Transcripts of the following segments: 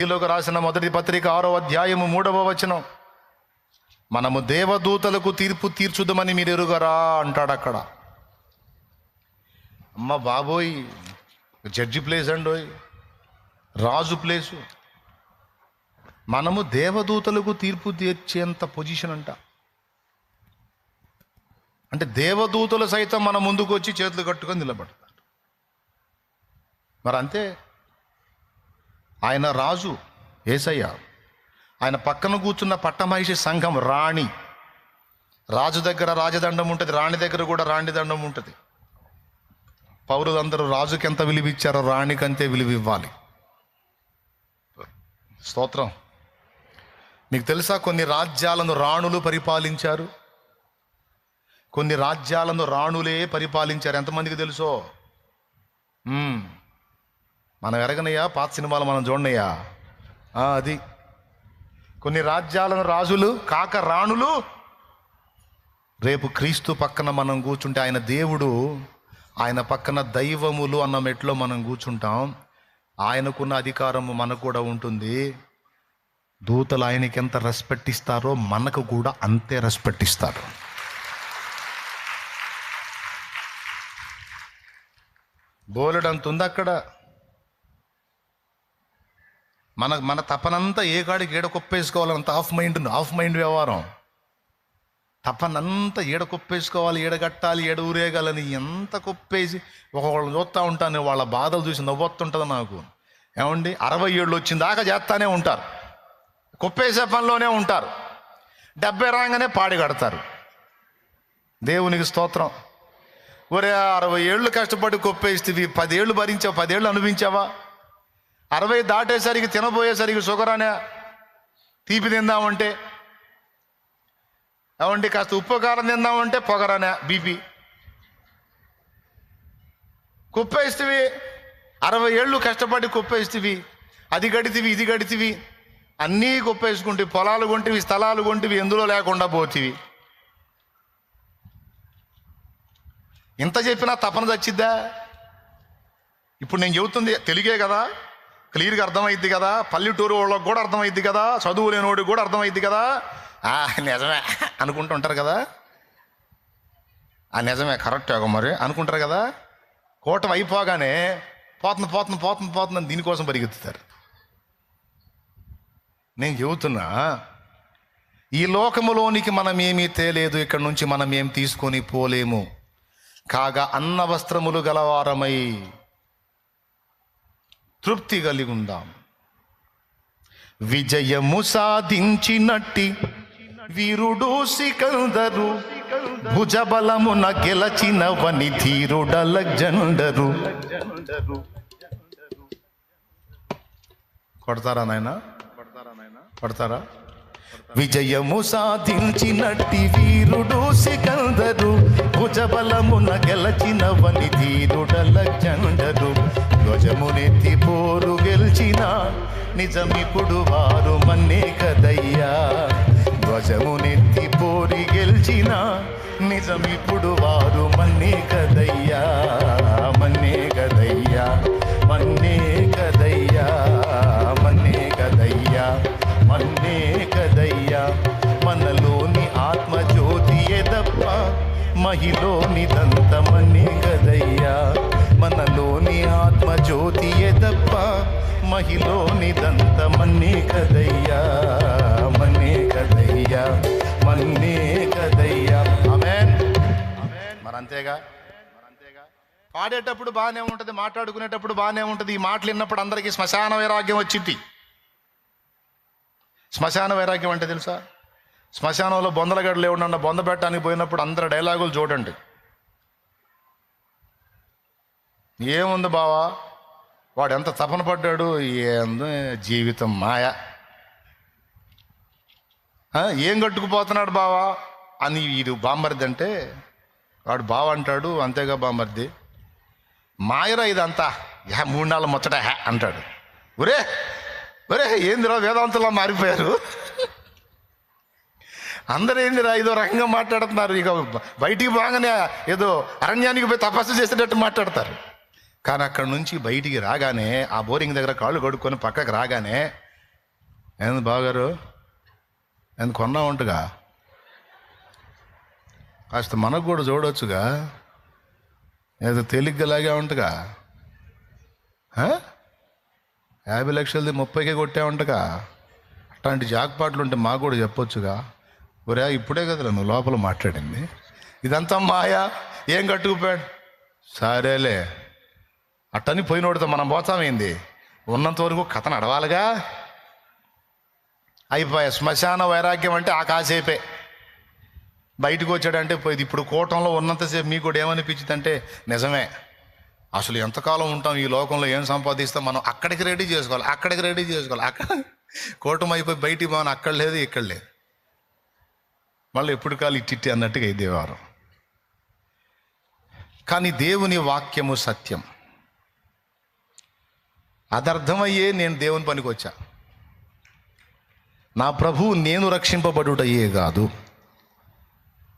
ఈలోకి రాసిన మొదటి పత్రిక 6వ అధ్యాయము 3వ వచనం, మనము దేవదూతలకు తీర్పు తీర్చుదమని మీరు ఎరుగరా అంటాడు అక్కడ. అమ్మ బాబోయ్, జడ్జి ప్లేస్ అండోయ్, రాజు ప్లేసు. మనము దేవదూతలకు తీర్పు తీర్చేంత పొజిషన్ అంట. అంటే దేవదూతలు సైతం మన ముందుకు వచ్చి చేతులు కట్టుకొని నిలబడతారు. మరి అంతే, ఆయన రాజు యేసయ్య, ఆయన పక్కన కూర్చున్న పట్టమహిషి సంఘం రాణి. రాజు దగ్గర రాజదండం ఉంటుంది, రాణి దగ్గర కూడా రాణి దండం ఉంటుంది. పౌరులందరూ రాజుకి ఎంత విలువ ఇచ్చారో రాణికి అంతే విలువ ఇవ్వాలి. స్తోత్రం. మీకు తెలుసా, కొన్ని రాజ్యాలను రాణులు పరిపాలించారు, కొన్ని రాజ్యాలను రాణులే పరిపాలించారు. ఎంతమందికి తెలుసో? మనం ఎరగనయ్యా, పాత సినిమాలు మనం చూడనయ్యా. అది కొన్ని రాజ్యాలను రాజులు కాక రాణులు. రేపు క్రీస్తు పక్కన మనం కూర్చుంటే, ఆయన దేవుడు, ఆయన పక్కన దైవములు అన్న మెట్లో మనం కూర్చుంటాం. ఆయనకున్న అధికారము మనకు కూడా ఉంటుంది. దూతలు ఆయనకి ఎంత రెస్పెక్ట్ ఇస్తారో మనకు కూడా అంతే రెస్పెక్ట్ ఇస్తారు. బోలెడంత ఉంది అక్కడ. మన తపనంతా ఏ కాడికి ఏడకొప్పేసుకోవాలంత ఆఫ్ మైండ్ వ్యవహారం. తపనంతా ఏడకొప్పేసుకోవాలి, ఏడగట్టాలి, ఏడ ఊరేగాలని ఎంత కొప్పేసి ఒకళ్ళని చూస్తూ ఉంటాను. వాళ్ళ బాధలు చూసి నవ్వొస్తుంటుంది నాకు. ఏమండి, 60 ఏళ్ళు వచ్చిన దాకా చేస్తానే ఉంటారు, కొప్పేసే పనిలోనే ఉంటారు. 70 రాగానే పాడి కడతారు. దేవునికి స్తోత్రం. ఒరే, 60 ఏళ్ళు కష్టపడి కొప్పేస్తేవి, 10 ఏళ్ళు భరించావు, 10 ఏళ్ళు అనుభవించావా? 60 దాటేసరికి తినబోయేసరికి షుగర్ అనే తీపి తిందామంటే, ఏమండి కాస్త ఉప్పు కారం తిందామంటే పొగరనే బీపీ. కుప్పేస్తేవి, 60 ఏళ్ళు కష్టపడి కుప్పేస్తేవి, అది గడితివి ఇది గడితివి, అన్నీ కుప్పేసుకుంటే పొలాలు కొంటివి, స్థలాలు కొంటివి, ఎందులో లేకుండా పోతివి. ఇంత చెప్పినా తపన చచ్చిద్దా? ఇప్పుడు నేను చెబుతుంది తెలుగే కదా, క్లియర్గా అర్థమైద్ది కదా, పల్లెటూరు వాళ్ళకి కూడా అర్థమైద్ది కదా, చదువు లేనివాడికి కూడా అర్థమైద్ది కదా. నిజమే అనుకుంటుంటారు కదా, నిజమే కరెక్ట్ మరి అనుకుంటారు కదా. కూటమి అయిపోగానే పోతుంది దీనికోసం పరిగెత్తుతారు. నేను చెబుతున్నా, ఈ లోకములోనికి మనం ఏమీ తేలేదు, ఇక్కడ నుంచి మనం ఏం తీసుకొని పోలేము. కాగా అన్న వస్త్రములు గలవారమై తృప్తి కలిగి ఉందాం. విజయము సాధించినట్టి వీరుడు సికందరు, భుజబలమున గెలచిన వని ధీరుడ అలెగ్జాండరు. కొడతారా నాయనా? కొడతారా? విజయము సాధించినట్టి వీరుడు సికందరు, భుజబలమున గెలచిన వని ధీరుడ అలెగ్జాండరు. ధ్వజమునెత్తి పోరు గెలిచిన నిజమిప్పుడు వారు మన్నే కదయ్యా. ధ్వజమునెత్తి పోరి గెలిచిన నిజమిప్పుడు వారు మన్నే కదయ్యా. మన్నే కదయ్యా, మన్నే కదయ్యా, మన్నే కదయ్యా, మన్నే కదయ్యా. మనలోని ఆత్మజ్యోతియే తప్ప మహిలోనిదంత మన్నే కదయ్యా. మనలోని ఆత్మజ్యోతియే తప్ప మహిలోనిదంత మన్నే కదయ్యా. మన్నే కదయ్యా, మన్నే కదయ్యా. ఆమేన్. మరి అంతేగా. పాడేటప్పుడు బాగానే ఉంటుంది, మాట్లాడుకునేటప్పుడు బాగానే ఉంటుంది. ఈ మాటలు విన్నప్పుడు అందరికీ శ్మశాన వైరాగ్యం వచ్చింది. శ్మశాన వైరాగ్యం అంటే తెలుసా? శ్మశానంలో బొందలగడ్డలు ఏమన్నా బొంద పెట్టడానికి పోయినప్పుడు అందరు డైలాగులు చూడండి. ఏముంది బావా, వాడు ఎంత తపన పడ్డాడు, ఏందో జీవితం మాయ, ఏం కట్టుకుపోతున్నాడు బావా అని వీడు బామ్మర్ది అంటే, వాడు బావ అంటాడు, అంతేగా బామ్మర్ది, మాయరా ఇదంతా, 3 నాళ్ళ ముచ్చట అంటాడు. ఒరే ఒరే ఏందిరా వేదాంతలా మారిపోయారు, అందరూ ఏందిరా ఏదో రకంగా మాట్లాడుతున్నారు. ఇక బయటికి బాగానే ఏదో అరణ్యానికి పోయి తపస్సు చేసేటట్టు మాట్లాడతారు. కానీ అక్కడి నుంచి బయటికి రాగానే, ఆ బోరింగ్ దగ్గర కాళ్ళు కడుక్కొని పక్కకు రాగానే ఏంది బాగారు, ఎంత కొన్నా ఉంటగా, కాస్త మనకు కూడా చూడవచ్చుగా, ఏదో తేలిగ్గా ఉంటగా. 50 లక్షలది 30కే కొట్టే ఉంటగా. అట్లాంటి జాక్పాట్లు ఉంటే మాకు కూడా చెప్పొచ్చుగా. ఒరే ఇప్పుడే కదరా నువ్వు లోపల మాట్లాడింది, ఇదంతా మాయా, ఏం కట్టుకుపోయాడు. సరేలే అట్టని పోయినోడితో మనం పోతామేంది, ఉన్నంత వరకు కథ నడవాలిగా. అయిపోయా. శ్మశాన వైరాగ్యం అంటే ఆ కాసేపే. బయటకు వచ్చాడంటే పోయింది. ఇప్పుడు కూటంలో ఉన్నంతసేపు మీకు కూడా ఏమనిపించింది అంటే, నిజమే అసలు ఎంతకాలం ఉంటాం ఈ లోకంలో, ఏం సంపాదిస్తాం, మనం అక్కడికి రెడీ చేసుకోవాలి, అక్కడికి రెడీ చేసుకోవాలి. అక్కడ కూటం అయిపోయి బయటికి మనం అక్కడ లేదు ఇక్కడ లేదు, మళ్ళీ ఎప్పుడు కాలు ఇట్టి అన్నట్టుగా ఈ దేవారం. కానీ దేవుని వాక్యము సత్యం. అదర్థమయ్యే నేను దేవుని పనికి వచ్చా. నా ప్రభువు నేను రక్షింపబడుటయే కాదు,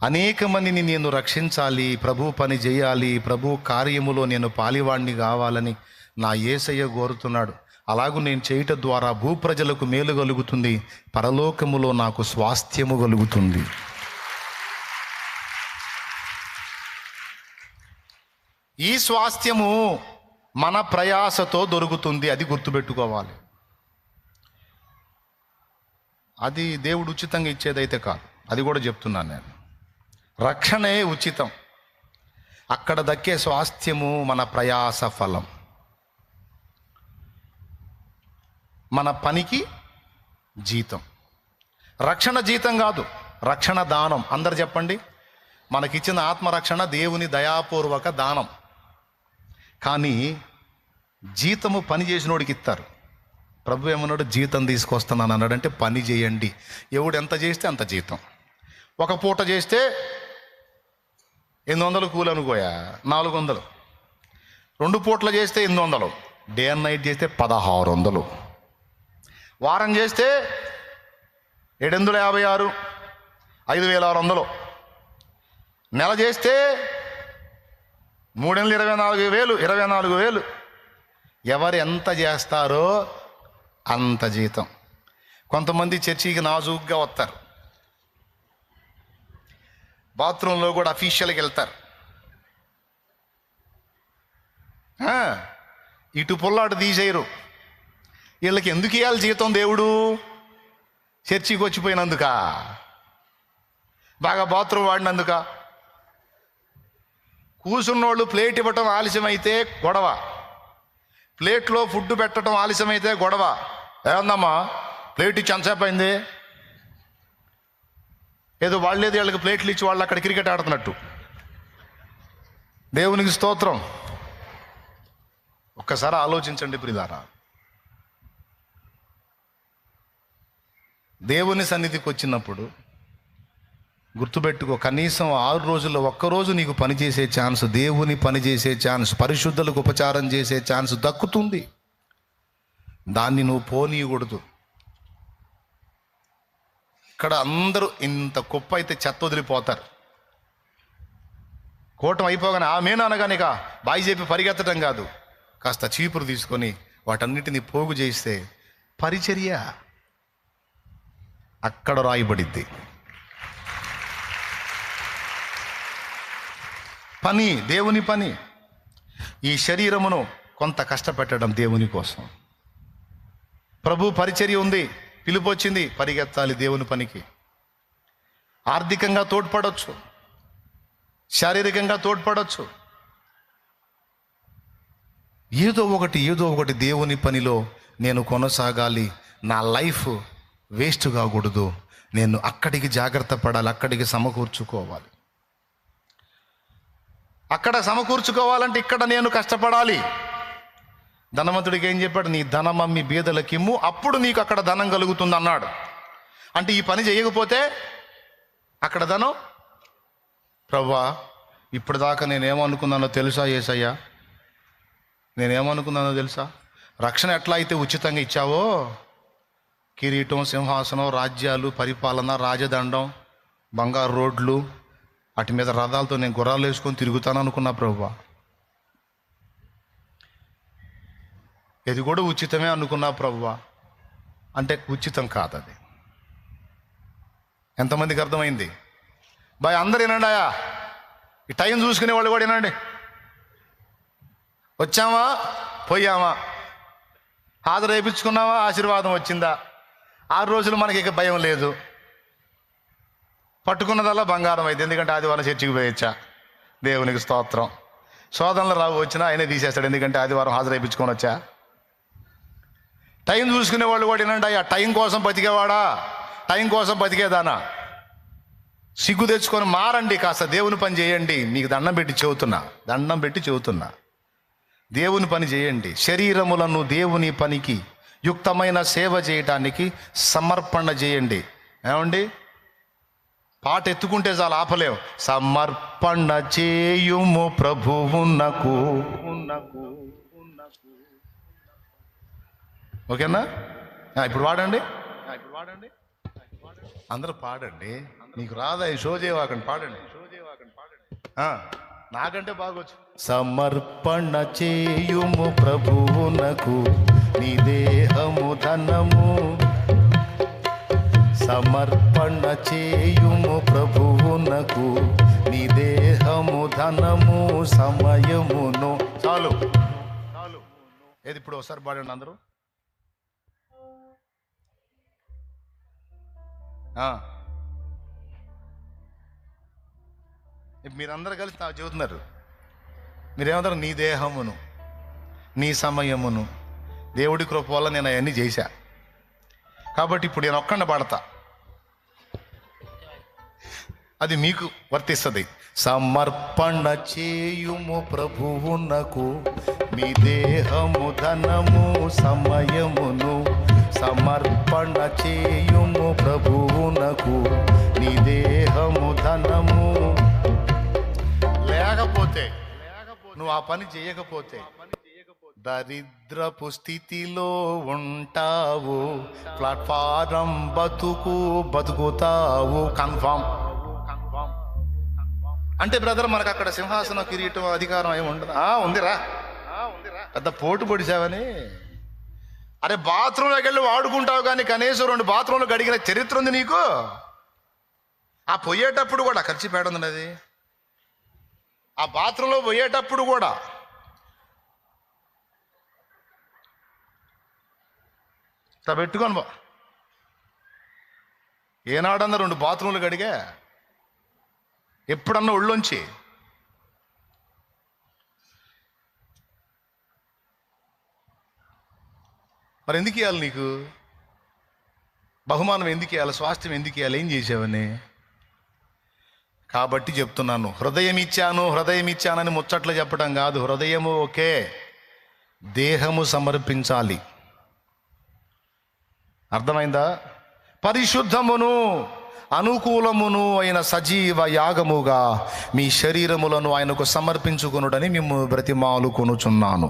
అనేక మందిని నేను రక్షించాలి, ప్రభు పని చేయాలి, ప్రభు కార్యములో నేను పాలివాణ్ణి కావాలని నా యేసయ్య కోరుతున్నాడు. అలాగూ నేను చేయటం ద్వారా భూప్రజలకు మేలు కలుగుతుంది, పరలోకములో నాకు స్వాస్థ్యము కలుగుతుంది. ఈ స్వాస్థ్యము మన ప్రయాసతో దొరుకుతుంది, అది గుర్తుపెట్టుకోవాలి. అది దేవుడు ఉచితంగా ఇచ్చేదైతే కాదు, అది కూడా చెప్తున్నాను నేను. రక్షణే ఉచితం, అక్కడ దక్కే స్వాస్థ్యము మన ప్రయాస ఫలం, మన పనికి జీతం. రక్షణ జీతం కాదు, రక్షణ దానం. అందరు చెప్పండి, మనకిచ్చిన ఆత్మరక్షణ దేవుని దయాపూర్వక దానం. కానీ జీతము పని చేసినోడికి ఇస్తారు. ప్రభు ఏమన్నాడు, జీతం తీసుకొస్తున్నాను అన్నాడంటే పని చేయండి. ఎవడు ఎంత చేస్తే అంత జీతం. ఒక పూట చేస్తే 800 కూలి అనుకోయా, 400. 2 పూటలు చేస్తే 800, డే అండ్ నైట్ చేస్తే 1600. వారం చేస్తే 756, 5600. నెల చేస్తే 3 నెలలు 24,000. ఎవరు ఎంత చేస్తారో అంత జీతం. కొంతమంది చర్చికి నాజూగ్గా వస్తారు, బాత్రూంలో కూడా అఫీషియల్కి వెళ్తారు. ఇటు పుల్లాటు తీసేయరు. వీళ్ళకి ఎందుకు ఇవ్వాలి జీతం దేవుడు? చర్చికి వచ్చిపోయినందుక, బాగా బాత్రూమ్ వాడినందుక? కూసున్నోళ్ళు ప్లేట్ ఇవ్వటం ఆలస్యమైతే గొడవ, ప్లేట్లో ఫుడ్ పెట్టడం ఆలస్యమైతే గొడవ. ఏమన్నామ్మా ప్లేట్ ఇచ్చి ఎంతసేపు అయింది? ఏదో వాళ్ళేది వీళ్ళకి ప్లేట్లు ఇచ్చి వాళ్ళు అక్కడ క్రికెట్ ఆడుతున్నట్టు. దేవునికి స్తోత్రం. ఒక్కసారి ఆలోచించండి ప్రియులారా. దేవుని సన్నిధికి వచ్చినప్పుడు గుర్తుపెట్టుకో, కనీసం 6 రోజుల్లో ఒక్కరోజు నీకు పనిచేసే ఛాన్స్, దేవుని పని చేసే ఛాన్స్, పరిశుద్ధులకు ఉపచారం చేసే ఛాన్స్ దక్కుతుంది. దాన్ని నువ్వు పోనీయకూడదు. ఇక్కడ అందరూ ఇంత కుప్ప అయితే చెత్త వదిలిపోతారు. కూటం అయిపోగానే ఆమేన్ అనగానే బాయి చెప్పి పరిగెత్తడం కాదు, కాస్త చీపురు తీసుకొని వాటన్నిటిని పోగు చేస్తే పరిచర్య అక్కడ రాయబడిద్ది. పని, దేవుని పని. ఈ శరీరమును కొంత కష్టపెట్టడం దేవుని కోసం. ప్రభు పరిచర్య ఉంది, పిలుపు వచ్చింది, పరిగెత్తాలి దేవుని పనికి. ఆర్థికంగా తోడ్పడవచ్చు, శారీరకంగా తోడ్పడవచ్చు. ఏదో ఒకటి దేవుని పనిలో నేను కొనసాగాలి. నా లైఫ్ వేస్ట్ కాకూడదు. నేను అక్కడికి జాగ్రత్త పడాలి, అక్కడికి సమకూర్చుకోవాలి. అక్కడ సమకూర్చుకోవాలంటే ఇక్కడ నేను కష్టపడాలి. ధనవంతుడికి ఏం చెప్పాడు? నీ ధనం అమ్మి బీదలకిమ్ము, అప్పుడు నీకు అక్కడ ధనం కలుగుతుంది అన్నాడు. అంటే ఈ పని చేయకపోతే అక్కడ ధనం. ప్రభువా, ఇప్పటిదాకా నేనేమనుకున్నానో తెలుసా యేసయ్యా? నేనేమనుకున్నానో తెలుసా? రక్షణ ఎట్లా అయితే ఉచితంగా ఇచ్చావో, కిరీటం, సింహాసనం, రాజ్యాలు, పరిపాలన, రాజదండం, బంగారు రోడ్లు, వాటి మీద రథాలతో నేను గుర్రాలు వేసుకొని తిరుగుతాను అనుకున్నా ప్రభువా. ఇది కూడా ఉచితమే అనుకున్నా ప్రభువా. అంటే ఉచితం కాదు అది. ఎంతమందికి అర్థమైంది? బాయ్ అందరు వినండి, ఈ టైం చూసుకునే వాళ్ళు కూడా వినండి. వచ్చామా, పోయామా, హాజరు వేయించుకున్నావా, ఆశీర్వాదం వచ్చిందా, 6 రోజులు మనకి ఇక భయం లేదు. పట్టుకున్నదల్లా బంగారం అయితే, ఎందుకంటే ఆదివారం చర్చికి పోయొచ్చా, దేవునికి స్తోత్రం. శోధనలు రావు, వచ్చినా ఆయనే తీసేస్తాడు, ఎందుకంటే ఆదివారం హాజరు వేయించుకొని వచ్చా. టైం చూసుకునే వాళ్ళు కూడా వినండి, ఆ టైం కోసం బతికేవాడా, టైం కోసం బతికేదానా, సిగ్గు తెచ్చుకొని మారండి, కాస్త దేవుని పని చేయండి. మీకు దండం పెట్టి చెబుతున్నా, దేవుని పని చేయండి. శరీరములను దేవుని పనికి యుక్తమైన సేవ చేయటానికి సమర్పణ చేయండి. ఏమండి, పాట ఎత్తుకుంటే చాలు, ఆపలేం. సమర్పణ చేయుము ప్రభువునకు. ఓకేనా? ఇప్పుడు వాడండి, అందరూ పాడండి. నీకు రాదా ఈ షో చేయవాకండి, పాడండి. నాకంటే బాగొచ్చు. సమర్పణ చేయుము ప్రభువునకు నీ దేహము ధనము. సమర్పణ చేయుము ప్రభువునకు నీ దేహము ధనము సమయమును. చాలు. ఏది ఇప్పుడు ఒకసారి పాడండి అందరూ. మీరందరూ కలిసి నాకు చెబుతున్నారు. మీరేమంటారు? నీ దేహమును, నీ సమయమును. దేవుడి కృప వల్ల నేను అవన్నీ చేశా, కాబట్టి ఇప్పుడు నేను ఒక్కడిని పాడతా, అది మీకు వర్తిస్తుంది. సమర్పణ చేయుము ప్రభువునకు మీ దేహము ధనము సమయమును. సమర్పణ చేయుము ప్రభువునకు నీ దేహము ధనము. లేకపోతే నువ్వు ఆ పని చేయకపోతే దరిద్రపు స్థితిలో ఉంటావు, ప్లాట్ఫారం బతుకుతావు కన్ఫామ్. అంటే బ్రదర్ మనకు అక్కడ సింహాసనం, కిరీటం, అధికారం ఏమి ఉండదు. ఉందిరా, పెద్ద పోటు పొడిచావని. అరే బాత్రూంలోకి వెళ్ళి వాడుకుంటావు, కానీ కనీసం 2 బాత్రూంలు గడిగిన చరిత్ర ఉంది నీకు. ఆ పోయేటప్పుడు కూడా ఖర్చు పేడుంది అది. ఆ బాత్రూంలో పోయేటప్పుడు కూడా పెట్టుకొని బా. ఏనాడన్నా 2 బాత్రూంలు గడిగా? ఎప్పుడన్నా ఒళ్ళొంచి? మరి ఎందుకు ఇవ్వాలి నీకు బహుమానం? ఎందుకు ఇవ్వాలి? స్వాస్థ్యం ఎందుకు ఇవ్వాలి? ఏం చేసావని? కాబట్టి చెప్తున్నాను, హృదయం ఇచ్చానని ముచ్చట్లు చెప్పడం కాదు. హృదయము ఓకే, దేహము సమర్పించాలి. అర్థమైందా? పరిశుద్ధమును అనుకూలమును అయిన సజీవ యాగముగా మీ శరీరములను ఆయనకు సమర్పించుకొనుడని మిమ్ము బ్రతిమాలుకొనుచున్నాను.